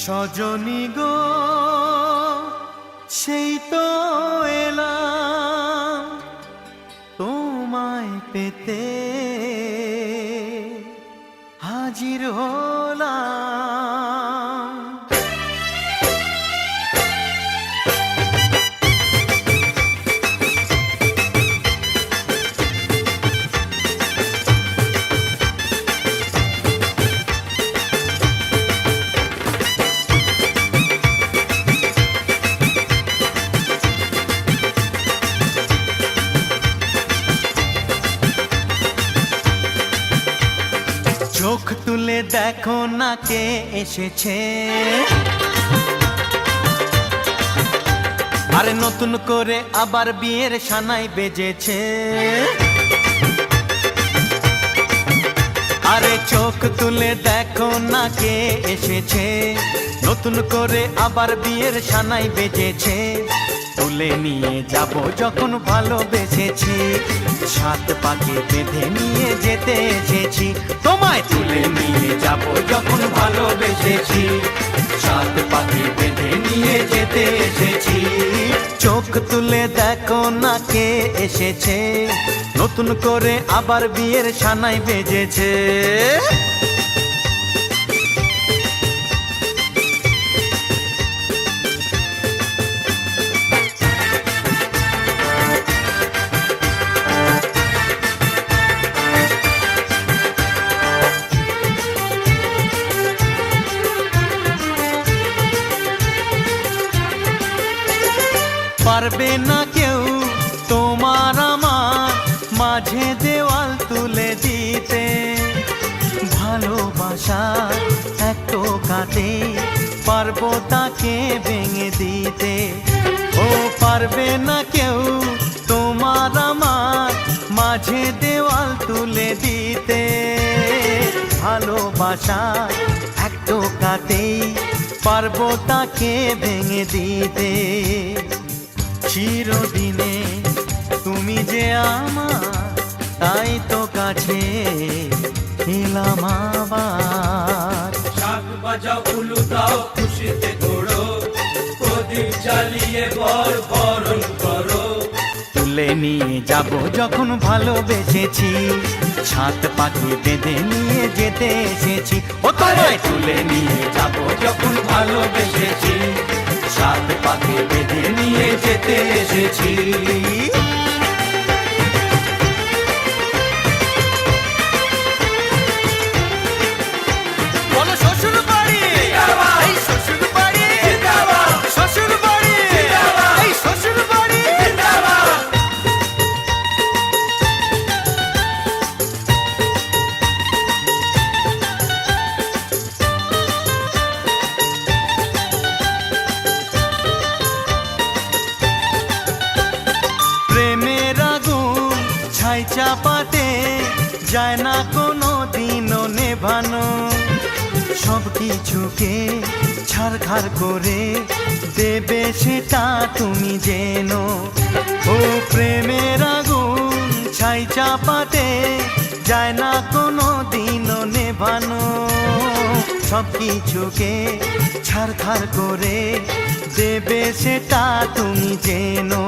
সজনী গো সেই তো এলাম তোমায় পেতে হাজির হলাম। চোখ তুলে দেখো না কে এসেছে, আরে নতুন করে আবার বিয়ের সানাই বেজেছে। আরে চোখ তুলে দেখো না কে এসেছে, নতুন করে আবার বিয়ের সানাই বেজেছে। তুলে নিয়ে যাব যখন ভালোবেসেছি, সাত পাকে বেঁধে নিয়ে যেতে এসেছি। তোমায় তুলে নিয়ে যাব যখন ভালোবেসেছি, সাত পাকে বেঁধে নিয়ে যেতে এসেছি। চোখ তুলে দেখো না কে এসেছে, নতুন করে আবার বিয়ের সানাই বেজেছে। পারবে না কেউ তোমার আমার মাঝে দেওয়াল তুলে দিতে, ভালোবাসা এক টোকাতে পারবো তাকে ভেঙে দিতে। ও পারবে না কেউ তোমার আমার মাঝে দেওয়াল তুলে দিতে, ভালোবাসা এক টোকাতেই পারবো তাকে ভেঙে দিতে। চিরদিনে তুমি যে আমার, তাই তো কাছে এলাম আবার। শাক বাজাও উলু দাও খুশিতে ঘোড়ো, প্রদীপ জ্বালিয়ে বরণ করো। তুলে নিয়ে যাব যখন ভালোবেসেছি, সাত পাখি বেঁধে নিয়ে যেতে এসেছি। ও তোমায় তুলে নিয়ে যাব যখন ভালোবেসেছি, সাত পাখি বেঁধে নিয়ে যেতে এসেছি। বলো শ্বশুর বাড়ি, এই শ্বশুর বাড়ি, শ্বশুর বাড়ি, এই শ্বশুর বাড়ি। প্রেমের আগুন ছাই চাপাতে যায় না কোনো দিনও নেভানো, সব কিছুকে ছারখার করে দেবে সেটা তুমি জেনো। ও প্রেমের আগুন ছাই চাপাতে যায় না কোনো দিনও নেভানো, সব কিছুকে ছারখার করে দেবে সেটা তুমি জেনো।